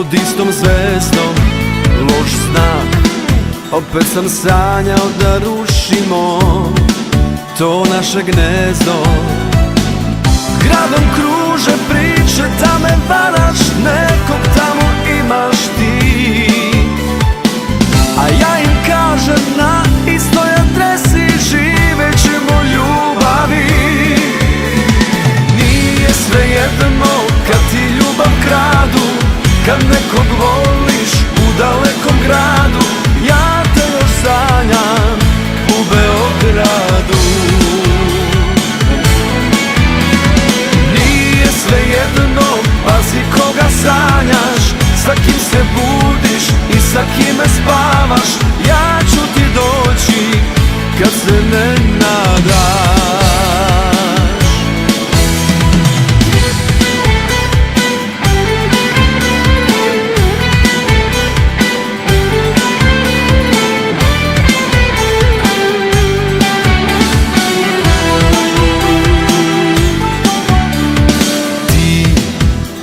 pod istom zvezdom, loš znak. Opet sam sanjao da rušimo to naše gnezdo. Gradom kruže priče da me varaš, nekog tamo imaš ti, a ja im kažem na istoj adresi živet ćemo ljubavi. Nije svejedno kad ti ljubav kradu, kad nekog voliš u dalekom gradu. Ja te još sanjam u Beogradu. Nije svejedno, pazi koga sanjaš, sa kim se budiš i sa kime spavaš. Ja ću ti doći kad se ne nadaš.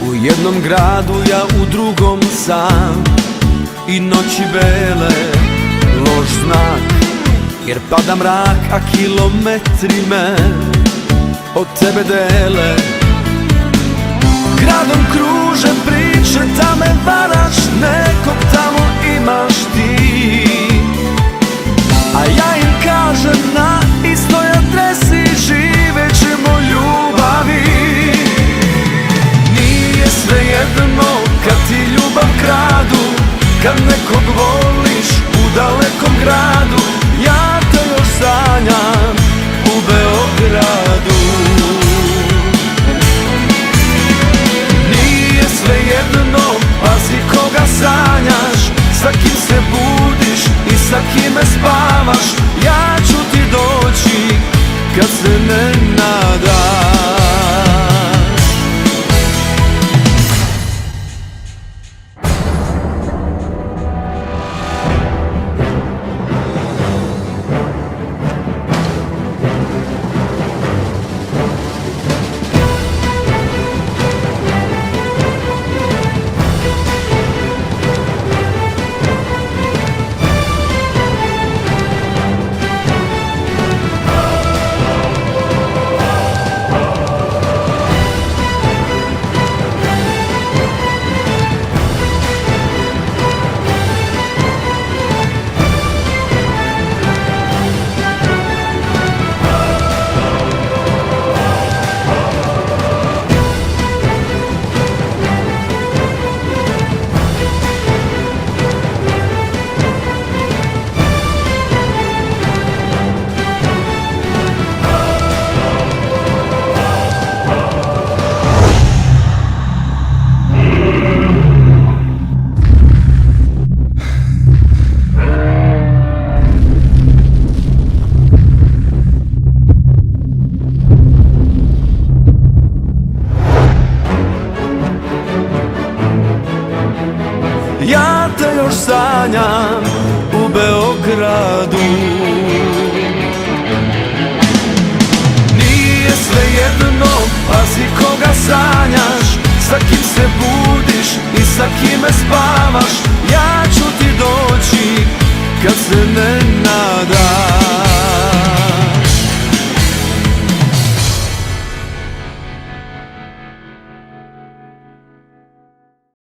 U jednom gradu, ja u drugom sam, i noći bele, loš znak. Jer pada mrak, a kilometri me od tebe dele. Gradom kruže priče da me varaš, nekog tamo imaš ti, a ja im kažem na istoj adresi živet ćemo ljubavi. Svejedno kad ti ljubav kradu, kad nekog voliš u dalekom gradu. Ja te još sanjam u Beogradu. Nije svejedno, pazi koga sanjaš, sa kim se budiš i sa kime spavaš. Ja ću ti doći kad se ne nadaš. Ja te još sanjam u Beogradu. Nije svejedno, pazi koga sanjaš, sa kim se budiš i sa kime spavaš. Ja ću ti doći kad se ne nadaš.